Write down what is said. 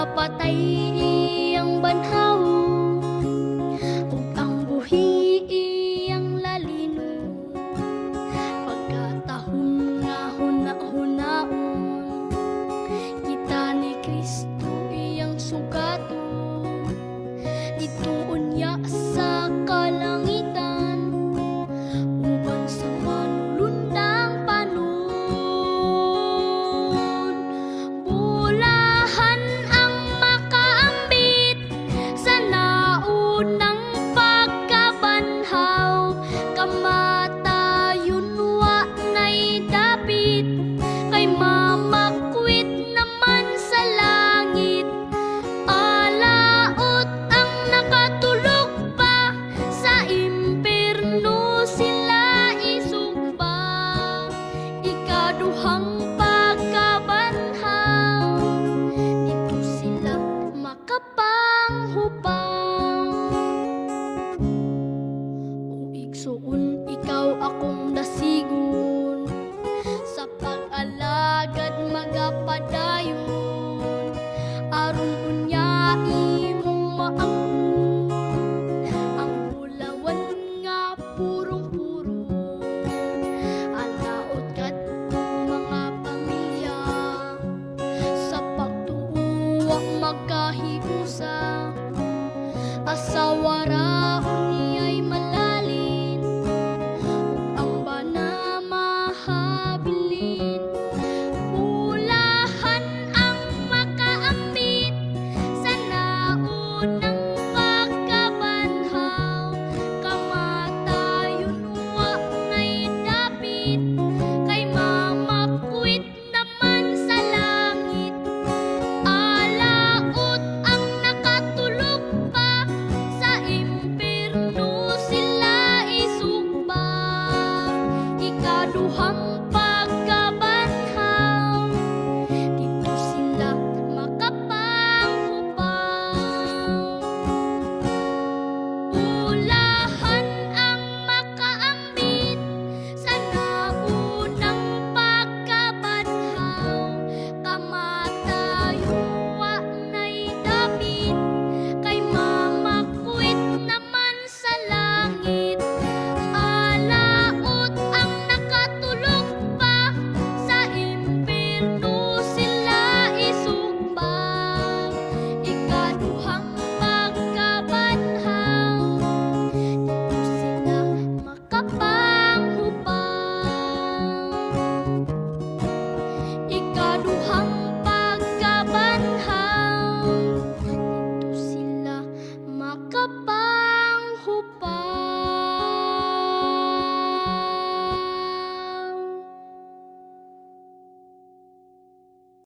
mapatay iyang banhaw, ug ang buhi iyang lalino. Pagkatahon nga huna-hunaon, kita ni Kristo iyang sugaton. Ditoon niya sa kalangitan, uban sa manulundang panon. Bulahan ang makaambit sa naunang pagkabanhaw, kamatayon wa na'y dapit, kay mamakwit naman sa langit. Alaot ang nakatulog pa, sa impierno sila isugba. Ikaduhang pagkabanhaw, dito sila makapanghubang. O igsuon, ikaw akong dasigon, sa pag-alagad magapadayon, aron unya imong maangkon